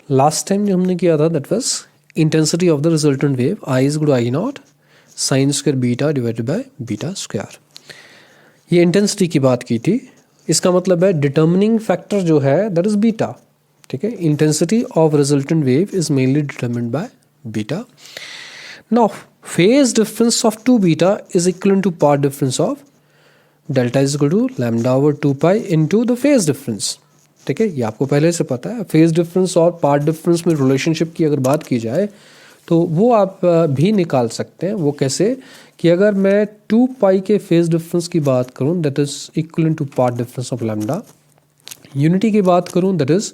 Last time जो हमने किया था that was intensity of the resultant wave I is equal to I naught sine square beta divided by beta square. ये intensity की बात की थी। इसका मतलब है डिटर्मिनिंग फैक्टर जो है दैट इज बीटा। ठीक है, intensity of resultant wave is mainly determined by beta. Now phase difference of two beta is equal to path difference of delta is equal to lambda over 2 pi into the phase difference. ठीक है, ये आपको पहले से पता है। Phase difference और path difference में रिलेशनशिप की अगर बात की जाए तो वो आप भी निकाल सकते हैं। वो कैसे कि अगर मैं 2 पाई के फेज डिफरेंस की बात करूं that is equal to path difference of lambda, unity की बात करूं that is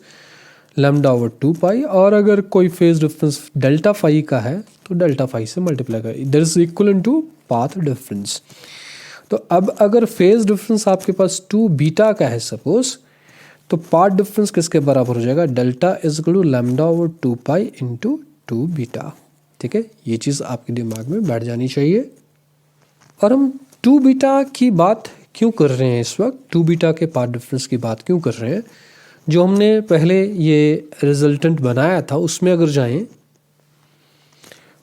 lambda over 2 pi, और अगर कोई फेज डिफरेंस डेल्टा फाई का है तो डेल्टा फाई से मल्टीप्लाई करें, that is equal to path difference. तो अब अगर फेज डिफरेंस आपके पास 2 बीटा का है सपोज, तो पाथ डिफरेंस किसके बराबर हो जाएगा, delta is equal to lambda over 2 pi into 2 beta. ठीक है, ये चीज़ आपके दिमाग में बैठ जानी चाहिए। और हम 2 बीटा की बात क्यों कर रहे हैं इस वक्त, 2 बीटा के पाथ डिफरेंस की बात क्यों कर रहे हैं। जो हमने पहले ये रिजल्टेंट बनाया था उसमें अगर जाएं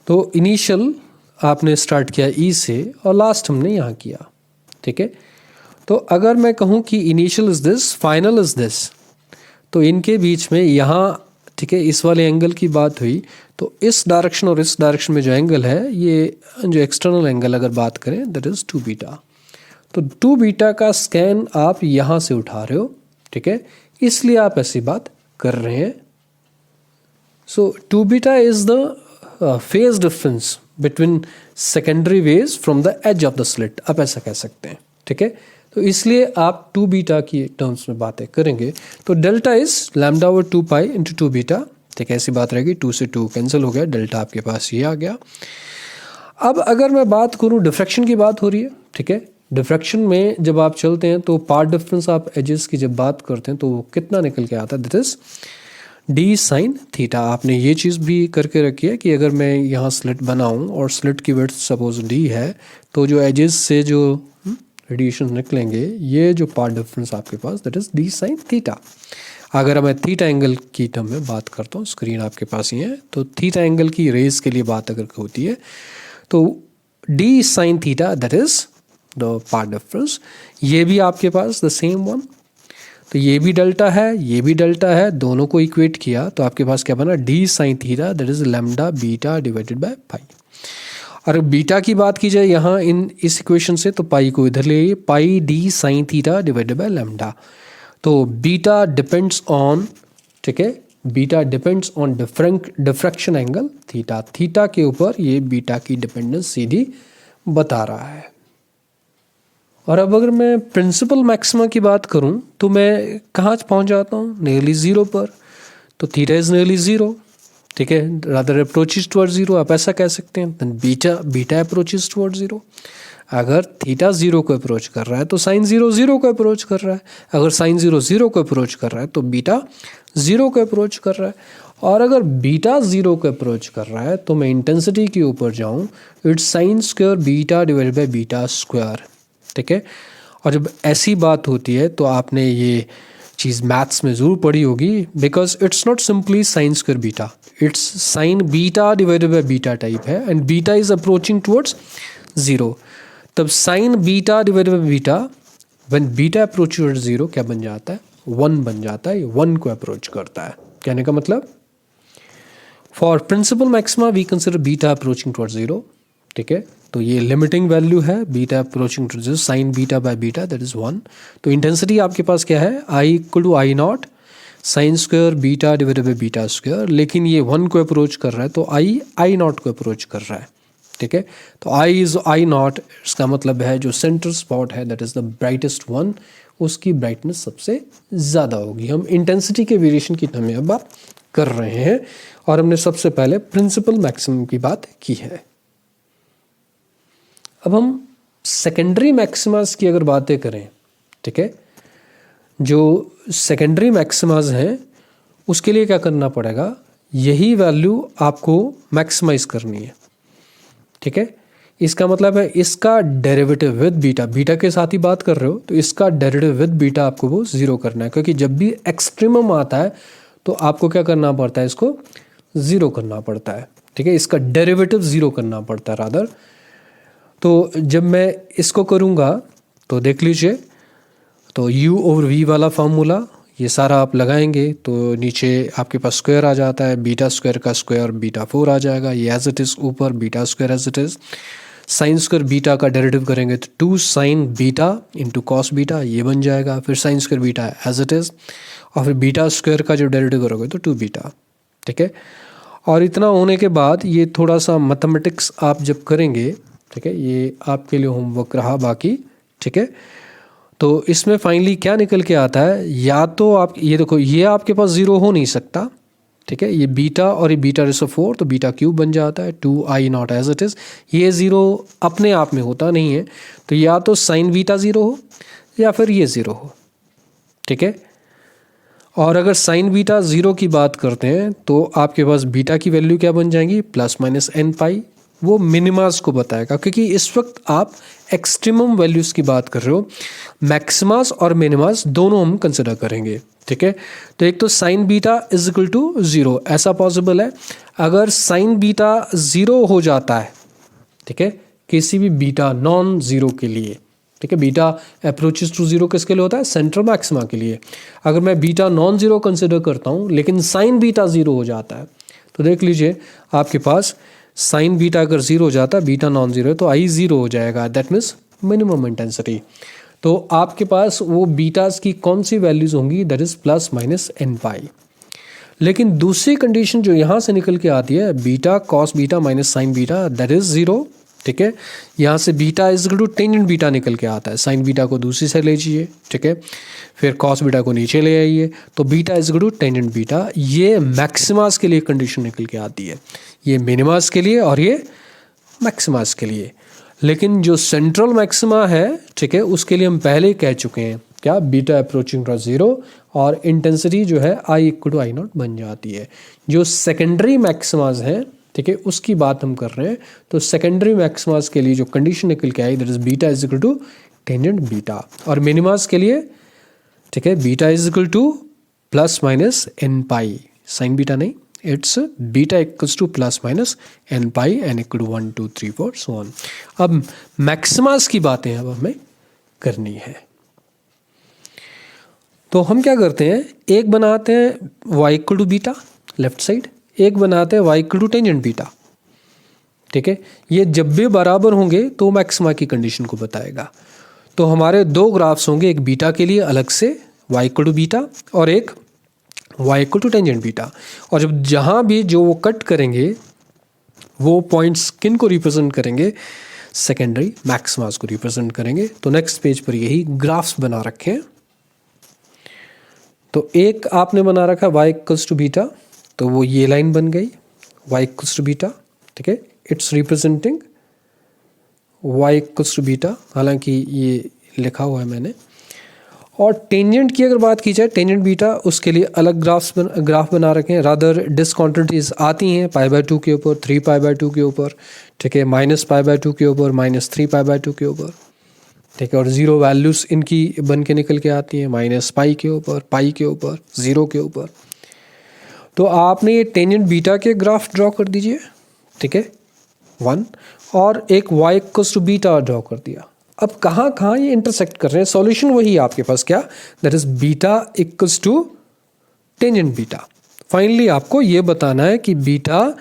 तो इनिशियल आपने स्टार्ट किया ई से और लास्ट हमने यहाँ किया। ठीक है, तो अगर मैं कहूँ कि initial is this, final is this, तो इनके बीच में यहाँ, ठीक है, इस वाले एंगल की बात हुई तो इस डायरेक्शन और इस डायरेक्शन में जो एंगल है, ये जो एक्सटर्नल एंगल अगर बात करें दैट इज 2 बीटा। तो 2 बीटा का स्कैन आप यहाँ से उठा रहे हो। ठीक है, इसलिए आप ऐसी बात कर रहे हैं। So 2 beta is the phase difference between secondary waves from the edge of the slit, आप ऐसा कह सकते हैं। ठीक है, तो इसलिए आप 2 बीटा की टर्म्स में बातें करेंगे तो delta is lambda over 2 pi into 2 beta. ठीक है, ऐसी बात रहेगी, 2 से 2 कैंसिल हो गया, डेल्टा आपके पास ये आ गया। अब अगर मैं बात करूं, डिफ्रैक्शन की बात हो रही है। ठीक है, डिफ्रैक्शन में जब आप चलते हैं तो पाथ डिफरेंस आप एजेस की जब बात करते हैं तो वो कितना निकल के आता है, that is D sine theta. आपने ये चीज़ भी करके रखी है कि अगर मैं यहाँ स्लिट बनाऊं और स्लिट की विड्थ सपोज डी है तो जो एजेस से जो रेडिएशन निकलेंगे, ये जो पाथ डिफरेंस आपके पास that is D sine theta. अगर मैं थीटा एंगल की टर्म में बात करता हूँ, स्क्रीन आपके पास ही है, तो थीटा एंगल की रेज के लिए बात अगर होती है तो D sine theta that is the path difference. ये भी आपके पास द सेम वन, तो ये भी डेल्टा है, ये भी डेल्टा है, दोनों को इक्वेट किया तो आपके पास क्या बना, D sine theta that is lambda beta divided by pi. और बीटा की बात की जाए यहाँ इस इक्वेशन से तो पाई को इधर ले आइए, pi D sine theta divided by lambda. तो बीटा डिपेंड्स ऑन, ठीक है, beta depends on diffraction angle theta. Theta के ऊपर ये बीटा की डिपेंडेंस सीधी बता रहा है। और अब अगर मैं प्रिंसिपल मैक्सिमा की बात करूं तो मैं कहाँ पहुंच जाता हूँ, नियरली जीरो पर। तो थीटा इज नियरली जीरो। ठीक है, रादर अप्रोचेस टुवर्ड जीरो, आप ऐसा कह सकते हैं। Then beta approaches toward zero. अगर थीटा जीरो को अप्रोच कर रहा है तो साइन जीरो जीरो को अप्रोच कर रहा है। अगर साइन जीरो जीरो को अप्रोच कर रहा है तो बीटा जीरो को अप्रोच कर रहा है। और अगर बीटा जीरो को अप्रोच कर रहा है तो मैं इंटेंसिटी के ऊपर जाऊं, it's sign square beta divided by beta square. ठीक है, और जब ऐसी बात होती है तो आपने ये चीज़ मैथ्स में ज़रूर पढ़ी होगी, because it's not simply sine square beta, it's sine beta divided by beta type है, and beta is approaching towards zero. तब sine beta divided by beta, when beta approach towards zero क्या बन जाता है, 1 बन जाता है। 1 को अप्रोच करता है। कहने का मतलब for principal maxima we consider beta approaching towards zero. ठीक है, तो ये लिमिटिंग वैल्यू है, beta approaching to zero, sine beta by beta that is 1। तो इंटेंसिटी आपके पास क्या है, I equal to I naught sine square beta divided by beta square. लेकिन ये 1 को अप्रोच कर रहा है तो आई नॉट को अप्रोच कर रहा है। ठीक है, तो आई इज आई नॉट, इसका मतलब है जो सेंटर स्पॉट है that is the brightest one, उसकी ब्राइटनेस सबसे ज़्यादा होगी। हम इंटेंसिटी के वेरिएशन की टर्म में अब बात कर रहे हैं और हमने सबसे पहले प्रिंसिपल मैक्सिमम की बात की है। अब हम सेकेंडरी मैक्सिमास की अगर बातें करें, ठीक है, जो सेकेंडरी मैक्सिमास हैं उसके लिए क्या करना पड़ेगा, यही वैल्यू आपको मैक्सिमाइज करनी है। ठीक है, इसका मतलब है इसका डेरिवेटिव विद बीटा, बीटा के साथ ही बात कर रहे हो तो इसका डेरिवेटिव विद बीटा आपको वो जीरो करना है, क्योंकि जब भी एक्सट्रीमम आता है तो आपको क्या करना पड़ता है, इसको ज़ीरो करना पड़ता है, ठीक है, इसका डेरिवेटिव ज़ीरो करना पड़ता है रादर। तो जब मैं इसको करूँगा तो देख लीजिए, तो u/v वाला फार्मूला ये सारा आप लगाएंगे तो नीचे आपके पास स्क्वायर आ जाता है, बीटा स्क्वायर का स्क्वायर बीटा 4 आ जाएगा, ये एज इट इज़ ऊपर beta square as it is, sine square beta का डेरिवेटिव करेंगे तो 2 sine beta into cos beta ये बन जाएगा, फिर sine square beta as it is, और फिर बीटा स्क्वायर का जो डेरिवेटिव करोगे तो 2 बीटा, ठीक है। और इतना होने के बाद ये थोड़ा सा मैथमेटिक्स आप जब करेंगे, ठीक है, ये आपके लिए होमवर्क रहा बाकी, ठीक है। तो इसमें फाइनली क्या निकल के आता है, या तो आप ये देखो ये आपके पास ज़ीरो हो नहीं सकता, ठीक है, ये बीटा और ये बीटा रेशो 4 तो बीटा क्यूब बन जाता है, 2i0 एज इट इज़, ये ज़ीरो अपने आप में होता नहीं है, तो या तो साइन बीटा ज़ीरो हो या फिर ये ज़ीरो हो, ठीक है। और अगर साइन बीटा ज़ीरो की बात करते हैं तो आपके पास बीटा की वैल्यू क्या बन जाएंगी, प्लस माइनस n पाई, वो मिनिमास को बताएगा, क्योंकि इस वक्त आप एक्सट्रीमम वैल्यूज़ की बात कर रहे हो, मैक्सिमास और मिनिमास दोनों हम कंसिडर करेंगे, ठीक है। तो एक तो sine beta is equal to zero, ऐसा पॉसिबल है अगर साइन बीटा ज़ीरो हो जाता है, ठीक है, किसी भी बीटा नॉन ज़ीरो के लिए, ठीक है, बीटा अप्रोचेस टू ज़ीरो किसके लिए होता है, सेंट्रल मैक्सिमा के लिए। अगर मैं बीटा नॉन ज़ीरो कंसिडर करता हूँ लेकिन साइन बीटा ज़ीरो हो जाता है, तो देख लीजिए आपके पास साइन बीटा अगर ज़ीरो हो जाता है, बीटा नॉन ज़ीरो है तो आई ज़ीरो हो जाएगा, दैट मीन्स मिनिमम इंटेंसिटी। तो आपके पास वो बीटास की कौन सी वैल्यूज़ होंगी, that is plus minus n पाई। लेकिन दूसरी कंडीशन जो यहाँ से निकल के आती है, beta cos beta minus sine beta that is zero, ठीक है। यहाँ से beta is equal to tangent beta निकल के आता है, साइन बीटा को दूसरी साइड ले जाइए, ठीक है, फिर कॉस बीटा को नीचे ले आइए, तो beta is equal to tangent beta. ये मैक्सिमास के लिए कंडीशन निकल के आती है, ये मिनिमास के लिए और ये मैक्सिमास के लिए। लेकिन जो सेंट्रल मैक्सिमा है, ठीक है, उसके लिए हम पहले ही कह चुके हैं क्या, बीटा अप्रोचिंग टू ज़ीरो और इंटेंसिटी जो है आई इक्वल टू I0 बन जाती है। जो सेकेंडरी मैक्सिमास हैं, ठीक है, उसकी बात हम कर रहे हैं, तो सेकेंडरी मैक्सिमास के लिए जो कंडीशन निकल के आई that is beta is equal to tangent beta, और मिनिमास के लिए, ठीक है, beta is equal to plus minus n pi, sine beta नहीं, it's beta equals to plus minus n pi, n equal to 1 2 3 4 so on. अब maximas की बातें अब हमें करनी है, तो हम क्या करते हैं, एक बनाते हैं y equal to beta left side, एक बनाते हैं y equal to tangent beta, ठीक है। ये जब भी बराबर होंगे तो मैक्सिमा की कंडीशन को बताएगा। तो हमारे दो ग्राफ्स होंगे, एक बीटा के लिए अलग से y इक्वल टू बीटा और एक y equal to tangent beta, और जब जहाँ भी जो वो कट करेंगे वो पॉइंट्स किन को रिप्रेजेंट करेंगे, सेकेंडरी मैक्सिमास को रिप्रेजेंट करेंगे। तो नेक्स्ट पेज पर यही ग्राफ्स बना रखे हैं। तो एक आपने बना रखा y इक्वल्स टू बीटा, तो वो ये लाइन बन गई y इक्वल्स टू बीटा, ठीक है, it's representing y equals to beta, हालांकि ये लिखा हुआ है मैंने। और टेंजेंट की अगर बात की जाए, टेंजेंट बीटा, उसके लिए अलग ग्राफ बना रखे हैं, रादर डिसकॉन्टिन्यूटीज आती हैं π/2 के ऊपर, 3π/2 के ऊपर, ठीक है, -π/2 के ऊपर, -3π/2 के ऊपर, ठीक है, और ज़ीरो वैल्यूज़ इनकी बन के निकल के आती हैं, -π के ऊपर, पाई के ऊपर, 0 के ऊपर। तो आपने ये टेंजेंट बीटा के ग्राफ ड्रॉ कर दीजिए, ठीक है, 1, और एक y equals to beta draw कर दिया। अब कहाँ कहाँ ये इंटरसेक्ट कर रहे हैं, सॉल्यूशन वही है आपके पास, क्या, that is beta equals to tangent beta. Finally आपको ये बताना है कि बीटा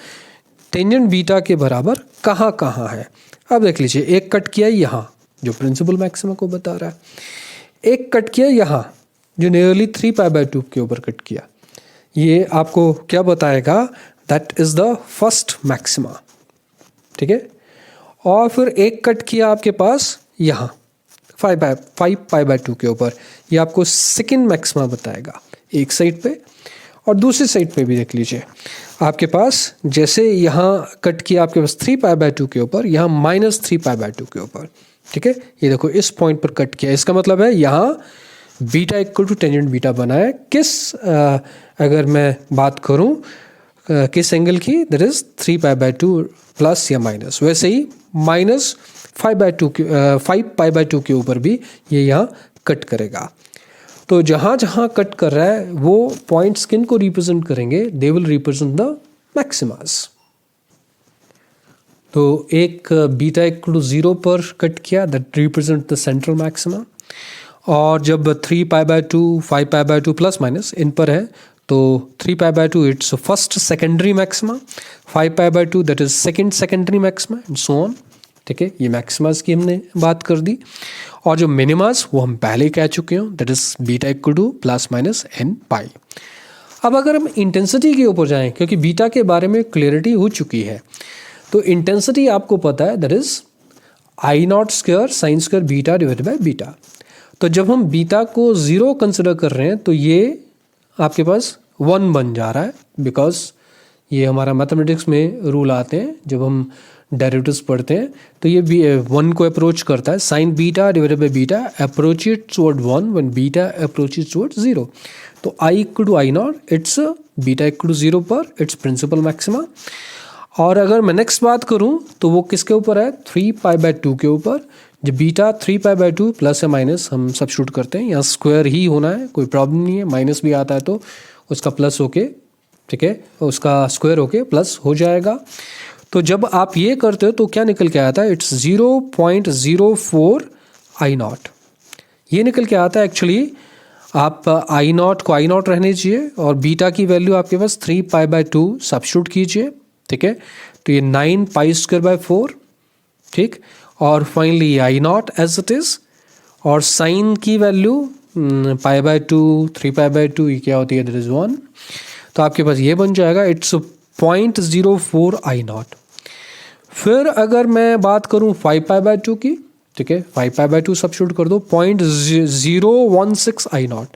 टेंजेंट बीटा के बराबर कहाँ कहाँ है। अब देख लीजिए, एक कट किया यहाँ जो प्रिंसिपल मैक्सिमा को बता रहा है, एक कट किया यहाँ जो नियरली 3π/2 के ऊपर कट किया, ये आपको क्या बताएगा, that is the first maxima, ठीक है। और फिर एक कट किया आपके पास यहाँ 5π/2 के ऊपर, ये आपको सेकेंड मैक्सिमा बताएगा एक साइड पे, और दूसरी साइड पे भी देख लीजिए आपके पास, जैसे यहाँ कट किया आपके पास 3π/2 के ऊपर, यहाँ -3π/2 के ऊपर, ठीक है। ये देखो इस पॉइंट पर कट किया, इसका मतलब है यहाँ beta equal to tangent beta बना है। किस अगर मैं बात करूँ किस एंगल की, दैट इज 3π/2 प्लस या माइनस, वैसे ही -5π/2 के ऊपर भी ये यहाँ कट करेगा। तो जहाँ जहाँ कट कर रहा है वो पॉइंट्स किन को रिप्रेजेंट करेंगे, they will represent the maxima. तो एक बीटा इक्वल टू 0 पर कट किया, that represent the central maxima. और जब 3π/2 5π/2 प्लस माइनस इन पर है तो 3π/2 it's first secondary maxima, 5π/2 that is second secondary maxima and so on. ठीक है, ये मैक्सिमास की हमने बात कर दी। और जो मिनिमास वो हम पहले कह चुके हैं, that is beta equal to plus minus n पाई। अब अगर हम इंटेंसिटी के ऊपर जाएं, क्योंकि बीटा के बारे में क्लियरिटी हो चुकी है, तो इंटेंसिटी आपको पता है that is I0² sign square beta divided by beta. तो जब हम बीटा को 0 कंसिडर कर रहे हैं तो ये आपके पास 1 बन जा रहा है, बिकॉज ये हमारा मैथमेटिक्स में रूल आते हैं जब हम डेरिवेटिव्स पढ़ते हैं, तो ये 1 को अप्रोच करता है। Sine beta divided by beta approaches toward 1 when beta approaches toward 0। तो I equal to I0 it's beta equal to 0 पर इट्स प्रिंसिपल मैक्सिमा। और अगर मैं नेक्स्ट बात करूं तो वो किसके ऊपर है, 3π/2 के ऊपर। जब बीटा 3π/2 प्लस या माइनस हम सब्स्टिट्यूट करते हैं, यहाँ स्क्वायर ही होना है, कोई प्रॉब्लम नहीं है, माइनस भी आता है तो उसका प्लस होके, ठीक है, उसका स्क्वायर होके प्लस हो जाएगा। तो जब आप ये करते हो तो क्या निकल के आता है, इट्स 0.04 I0 ये निकल के आता है। एक्चुअली आप I0 को I0 रहने चाहिए और बीटा की वैल्यू आपके पास 3π/2 सब्स्टिट्यूट कीजिए। ठीक है, तो ये 9π²/4, ठीक, और finally I0 as it is. और साइन की वैल्यू π/2 3π/2 ये क्या होती है, दैट इज 1। तो आपके पास ये बन जाएगा, इट्स 0.04 I0। फिर अगर मैं बात करूं 5π/2 की, ठीक है, 5π/2 सब्स्टिट्यूट कर दो, 0.016 I0।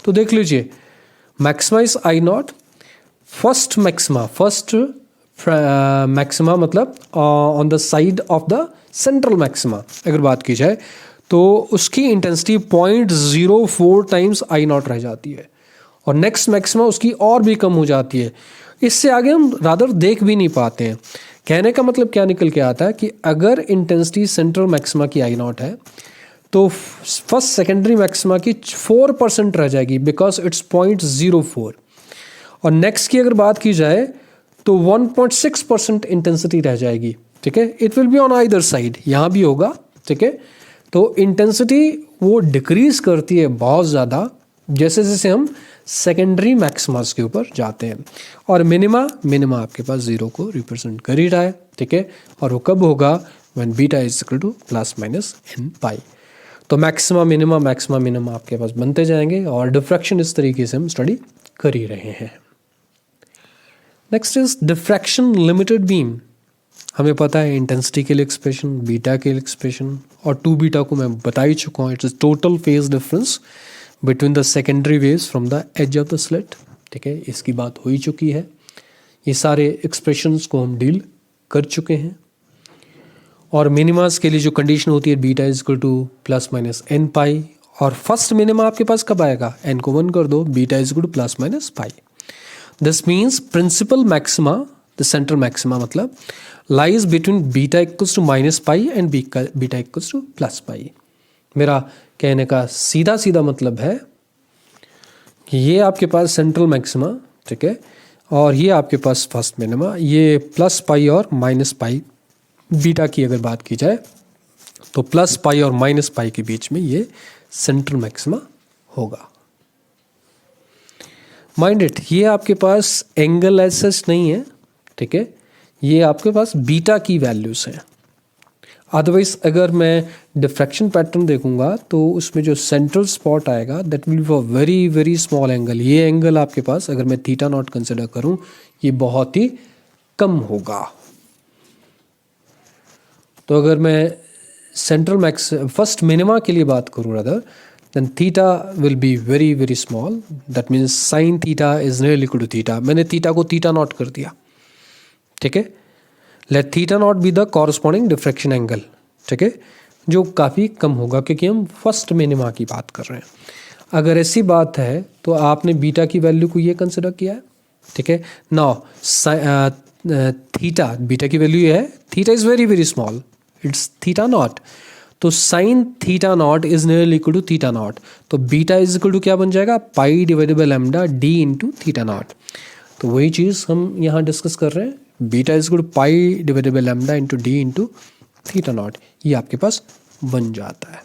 तो देख लीजिए maxima is I0, first maxima मतलब on the side of the central maxima अगर बात की जाए तो उसकी इंटेंसिटी 0.04 टाइम्स I0 रह जाती है, और नेक्स्ट मैक्सिमा उसकी और भी कम हो जाती है। इससे आगे हम रादर देख भी नहीं पाते हैं। कहने का मतलब क्या निकल के आता है कि अगर इंटेंसिटी सेंट्रल मैक्सिमा की I0 है तो फर्स्ट सेकेंडरी मैक्सिमा की 4% रह जाएगी, बिकॉज इट्स 0.04। और नेक्स्ट की अगर बात की जाए तो 1.6% इंटेंसिटी रह जाएगी। ठीक है, it will be on either side, यहाँ भी होगा। ठीक है, तो इंटेंसिटी वो डिक्रीज करती है बहुत ज़्यादा जैसे जैसे हम सेकेंडरी मैक्सिमास के ऊपर जाते हैं। और मिनिमा आपके पास 0 को रिप्रेजेंट कर ही रहा है। ठीक है, और वो कब होगा, when beta is equal to plus minus n पाई। तो मैक्सिमा मिनिमा आपके पास बनते जाएंगे, और डिफ्रैक्शन इस तरीके से हम स्टडी कर ही रहे हैं। Next is diffraction limited beam. हमें पता है इंटेंसिटी के लिए एक्सप्रेशन, बीटा के लिए एक्सप्रेशन, और 2β को मैं बता ही चुका हूँ। It's total phase difference between the secondary waves from the edge of the slit. ठीक है, इसकी बात हो ही चुकी है। ये सारे एक्सप्रेशंस को हम डील कर चुके हैं। और मिनिमास के लिए जो कंडीशन होती है, beta is equal to plus minus n पाई, और फर्स्ट मिनिमा आपके पास कब आएगा, n को 1 कर दो, beta is equal to plus minus pi. This means principal maxima, the central maxima मतलब lies between beta equals to minus pi and beta equals to plus pi. मेरा कहने का सीधा सीधा मतलब है कि ये आपके पास सेंट्रल मैक्सिमा, ठीक है, और ये आपके पास फर्स्ट मिनिमा, ये प्लस पाई और माइनस पाई। बीटा की अगर बात की जाए तो प्लस पाई और माइनस पाई के बीच में ये सेंट्रल मैक्सिमा होगा। माइंड इट, ये आपके पास एंगल एसेस नहीं है। ठीक है, ये आपके पास बीटा की वैल्यूज हैं। अदरवाइज अगर मैं डिफ्रैक्शन पैटर्न देखूंगा तो उसमें जो सेंट्रल स्पॉट आएगा that will be a very very small angle. ये एंगल आपके पास अगर मैं θ0 कंसिडर करूं, ये बहुत ही कम होगा। तो अगर मैं सेंट्रल फर्स्ट मिनिमा के लिए बात करूं rather, then theta will be very very small. That means sine theta is nearly equal to theta. मैंने थीटा को θ0 कर दिया। ठीक है, let θ0 be the corresponding diffraction angle. ठीक है, जो काफ़ी कम होगा क्योंकि हम फर्स्ट मिनिमा की बात कर रहे हैं। अगर ऐसी बात है तो आपने बीटा की वैल्यू को ये कंसिडर किया है। ठीक है, नाउ थीटा, बीटा की वैल्यू ये है, theta is very very small, it's θ0। तो sine theta naught is nearly equal to theta naught, तो बीटा इज इक्वल टू क्या बन जाएगा, pi divided by lambda D into theta naught. तो वही चीज़ हम यहाँ डिस्कस कर रहे हैं, beta is equal to pi divided by lambda into D into theta naught, ये आपके पास बन जाता है।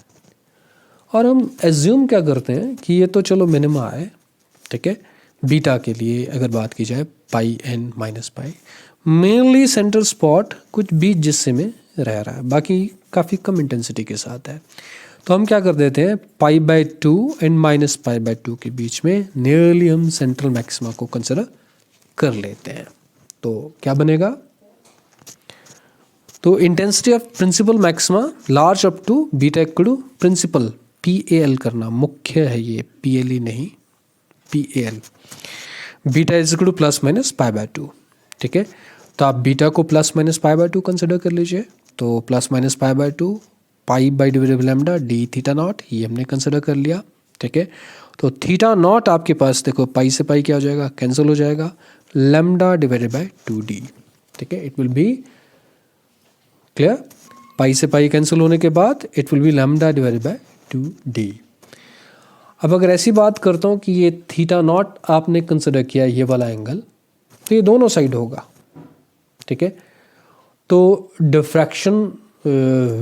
और हम एज्यूम क्या करते हैं कि ये तो चलो मिनिमा है, ठीक है, बीटा के लिए अगर बात की जाए pi N minus pi, mainly central spot कुछ बीच जिससे में रह रहा है, बाकी काफ़ी कम इंटेंसिटी के साथ है। तो हम क्या कर देते हैं, पाई by to and minus pi by to के बीच में नियरली हम सेंट्रल मैक्सिमा को कंसिडर कर लेते हैं। तो क्या बनेगा, तो intensity of principal maxima large up to beta equal to principal, PAL करना मुख्य है, ये PLE नहीं, PAL, beta is equal to plus minus pi by two, ठीक है। तो आप बीटा को plus minus pi by two consider कर लीजिए, तो plus minus pi by two pi by divided by lambda d theta naught, ये हमने कंसिडर कर लिया, ठीक है। तो थीटा नॉट आपके पास देखो पाई से पाई क्या हो जाएगा, कैंसिल हो जाएगा, लैम्डा डिवाइडेड बाय 2D, ठीक है, इट विल बी क्लियर, पाई से पाई कैंसिल होने के बाद it will be lambda divided by 2D। अब अगर ऐसी बात करता हूँ कि ये थीटा नॉट आपने कंसिडर किया ये वाला एंगल, तो ये दोनों साइड होगा, ठीक है। तो डिफ्रैक्शन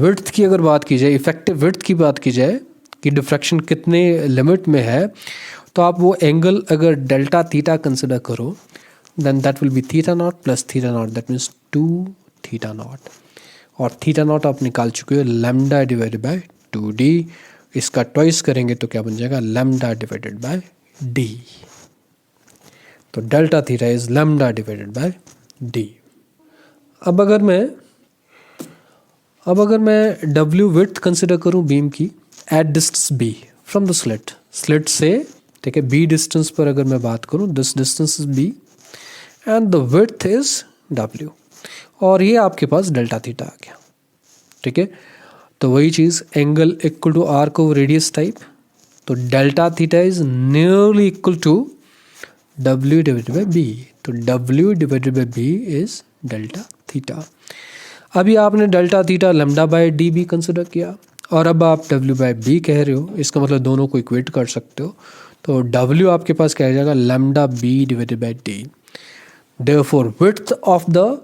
विड्थ की अगर बात की जाए, इफेक्टिव विड्थ की बात की जाए कि डिफ्रैक्शन कितने लिमिट में है, तो आप वो एंगल अगर डेल्टा थीटा कंसिडर करो, then that will be theta naught plus theta naught, that means 2 theta naught, और थीटा नॉट आप निकाल चुके हो लैम्डा डिवाइडेड बाय 2D, इसका ट्वाइस करेंगे तो क्या बन जाएगा, लैम्डा डिवाइडेड बाय D। तो delta theta is lambda divided by D। अब अगर मैं W विड्थ कंसिडर करूं बीम की at distance B from the slit से, ठीक है, B डिस्टेंस पर अगर मैं बात करूं, this distance is B and the width is W, और ये आपके पास डेल्टा थीटा आ गया, ठीक है। तो वही चीज़ angle equal to arc of radius type, तो delta theta is nearly equal to W divided by B, तो W divided by B is delta theta. अभी आपने delta theta lambda by D भी कंसिडर किया, और अब आप W बाय B कह रहे हो, इसका मतलब दोनों को इक्वेट कर सकते हो, तो W आपके पास क्या आ जाएगा, lambda B divided by D। Therefore width of the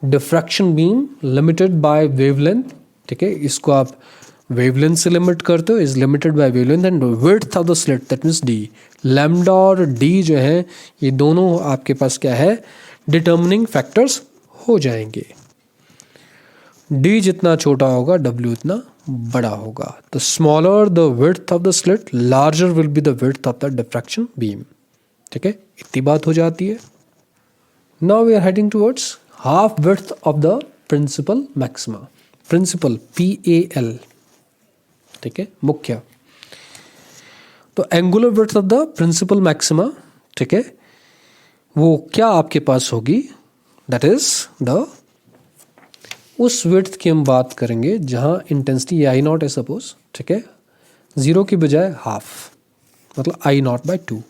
diffraction beam limited by wavelength, ठीक है, इसको आप वेवलेंथ से लिमिट करते हो, is limited by wavelength and width of the slit, that means D। Lambda और D जो है ये दोनों आपके पास क्या है, डिटर्मिनिंग फैक्टर्स हो जाएंगे। D जितना छोटा होगा W उतना बड़ा होगा, तो smaller the width of the slit larger will be the width of the diffraction beam, ठीक है, इतनी बात हो जाती है। Now we are heading towards half width of the principal maxima, principal PAL, ठीक है, मुख्य। तो angular width of the principal maxima, ठीक है, वो क्या आपके पास होगी, दैट इज द, उस विड्थ की हम बात करेंगे जहां इंटेंसिटी आई नॉट है सपोज, ठीक है, 0 की बजाय हाफ, मतलब आई नॉट बाय 2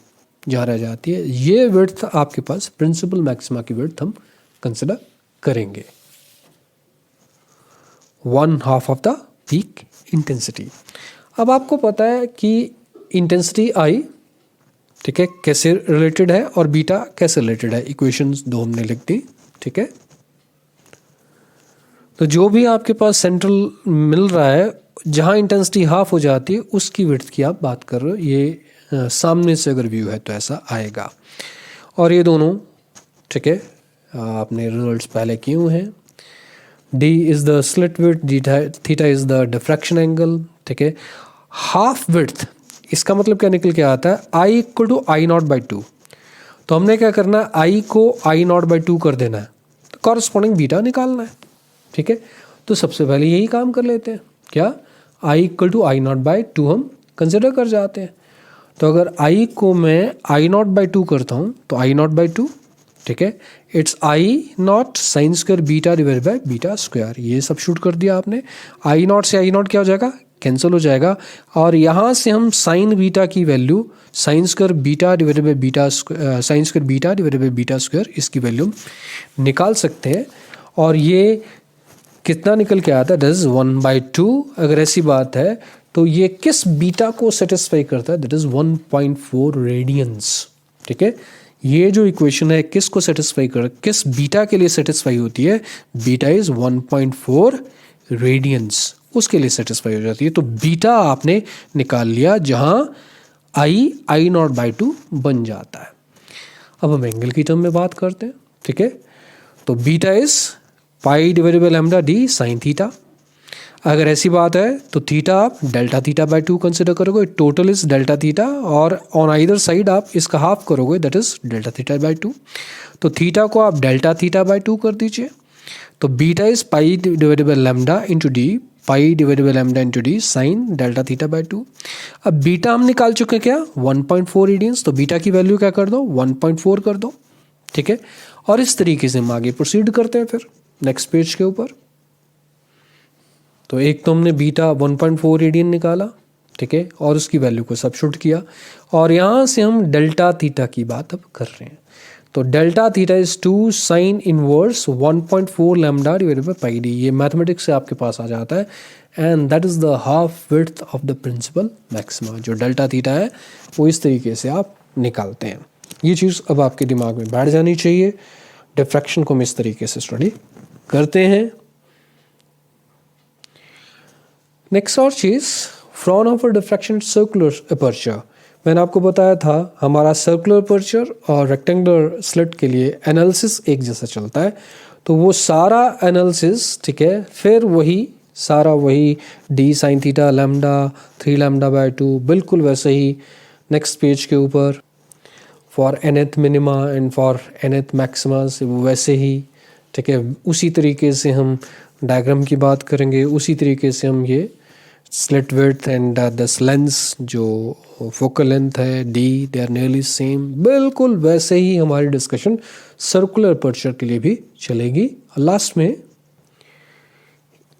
जहाँ रह जाती है, ये विड्थ आपके पास प्रिंसिपल मैक्सिमा की विड्थ हम कंसिडर करेंगे, 1/2 ऑफ द पीक इंटेंसिटी। अब आपको पता है कि इंटेंसिटी आई, ठीक है, कैसे रिलेटेड है और बीटा कैसे रिलेटेड है, इक्वेशंस दो हमने लिख दी, ठीक है। तो जो भी आपके पास सेंट्रल मिल रहा है जहाँ इंटेंसिटी हाफ हो जाती है उसकी विड्थ की आप बात कर रहे हो, ये सामने से अगर व्यू है तो ऐसा आएगा, और ये दोनों, ठीक है, आपने रिजल्ट्स पहले किए हुए हैं। D is the slit width, theta is the diffraction angle, ठीक है। हाफ विड्थ इसका मतलब क्या निकल के आता है, I equal to I naught by 2, तो हमने क्या करना है, I को आई नॉट बाई 2 कर देना है, तो कॉरस्पॉन्डिंग बीटा निकालना है, ठीक है। तो सबसे पहले यही काम कर लेते हैं, क्या, I equal to I naught by 2 हम कंसिडर कर जाते हैं। तो अगर I को मैं आई नॉट बाई 2 करता हूँ तो आई नॉट बाई 2, ठीक है, it's I naught sine square beta divide by beta square, ये सब शूट कर दिया आपने। आई नॉट से आई नॉट क्या हो जाएगा, कैंसिल हो जाएगा, और यहाँ से हम साइन बीटा की value sign square beta divided by beta, sign square beta divided by beta square, इसकी वैल्यू निकाल सकते हैं। और ये कितना निकल के आता है, दैट इज़ 1/2। अगर ऐसी बात है तो ये किस बीटा को सेटिस्फाई करता है, दैट इज़ 1.4 रेडियंस। ठीक है, ये जो इक्वेशन है किस को सेटिस्फाई कर, किस बीटा के लिए सेटिस्फाई होती है, बीटा इज़ 1.4 रेडियंस, उसके लिए सेटिस्फाई हो जाती है। तो बीटा आपने निकाल लिया जहाँ आई नॉट बाई 2 बन जाता है। अब हम एंगल की टर्म में बात करते हैं। ठीक है, तो beta is pi divided by lambda D sine theta. अगर ऐसी बात है तो थीटा आप डेल्टा थीटा बाई 2 कंसिडर करोगे, टोटल इज डेल्टा थीटा, और ऑन आइदर साइड आप इसका हाफ करोगे, that is delta theta by 2। तो थीटा को आप डेल्टा थीटा बाई 2 कर दीजिए। तो beta is pi divided by lambda into D, pi divided by lambda into D sine delta theta by 2। अब बीटा हम निकाल चुके हैं क्या, 1.4 रेडियंस, तो बीटा की वैल्यू क्या कर दो, 1.4 कर दो। ठीक है, और इस तरीके से हम आगे प्रोसीड करते हैं फिर नेक्स्ट पेज के ऊपर। तो एक तो हमने बीटा 1.4 रेडियन निकाला, ठीक है, और उसकी वैल्यू को सब्स्टिट्यूट किया, और यहाँ से हम डेल्टा थीटा की बात अब कर रहे हैं। तो delta theta is 2 sine inverse 1.4 lambda divided by pi d. ये मैथमेटिक्स से आपके पास आ जाता है, and that is the half width of the principal maxima. जो डेल्टा थीटा है वो इस तरीके से आप निकालते हैं। ये चीज़ अब आपके दिमाग में बैठ जानी चाहिए। डिफ्रैक्शन को हम इस तरीके से स्टडी करते हैं। नेक्स्ट और चीज़, फ्रॉन ऑफ डिफ्रैक्शन सर्कुलर अपर्चर। मैंने आपको बताया था हमारा सर्कुलर अपर्चर और रेक्टेंगुलर स्लिट के लिए एनालिसिस एक जैसा चलता है। तो वो सारा एनालिसिस, ठीक है, फिर वही सारा वही D sine theta lambda 3 lambda by 2 बिल्कुल वैसे ही नेक्स्ट पेज के ऊपर for nth minima and for nth maxima वैसे ही। ठीक है, उसी तरीके से हम डायग्राम की बात करेंगे, उसी तरीके से हम ये slit width and this lens जो फोकल लेंथ है d, they are nearly same. बिल्कुल वैसे ही हमारी डिस्कशन सर्कुलर अपर्चर के लिए भी चलेगी। लास्ट में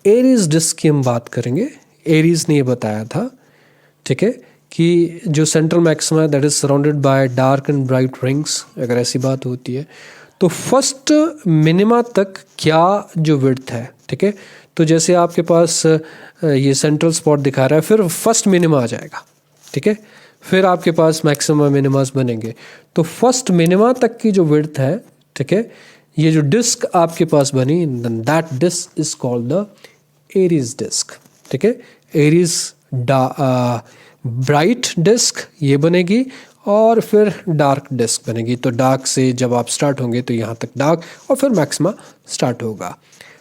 एरीज डिस्क की हम बात करेंगे। एरीज ने ये बताया था, ठीक है, कि जो central maxima that is surrounded by dark and bright rings. अगर ऐसी बात होती है तो फर्स्ट मिनिमा तक क्या जो विड्थ है, ठीक है, तो जैसे आपके पास ये सेंट्रल स्पॉट दिखा रहा है, फिर फर्स्ट मिनिमा आ जाएगा। ठीक है, फिर आपके पास मैक्सिमा मिनिमास बनेंगे। तो फर्स्ट मिनिमा तक की जो विड्थ है, ठीक है, ये जो डिस्क आपके पास बनी, that disc is called the Airy's disc. ठीक है, एरीज ब्राइट डिस्क ये बनेगी, और फिर डार्क डिस्क बनेगी। तो डार्क से जब आप स्टार्ट होंगे तो यहाँ तक डार्क, और फिर मैक्सिमा स्टार्ट होगा।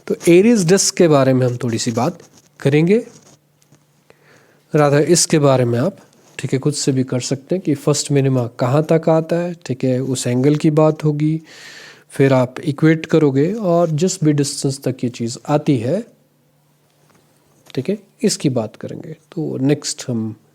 तो एरीज डिस्क के बारे में हम थोड़ी सी बात करेंगे। राधा इसके बारे में आप, ठीक है, खुद से भी कर सकते हैं कि फर्स्ट मिनिमा कहाँ तक आता है। ठीक है, उस एंगल की बात होगी, फिर आप इक्वेट करोगे, और जिस भी डिस्टेंस तक ये चीज़ आती है, ठीक है, इसकी बात करेंगे। तो नेक्स्ट हम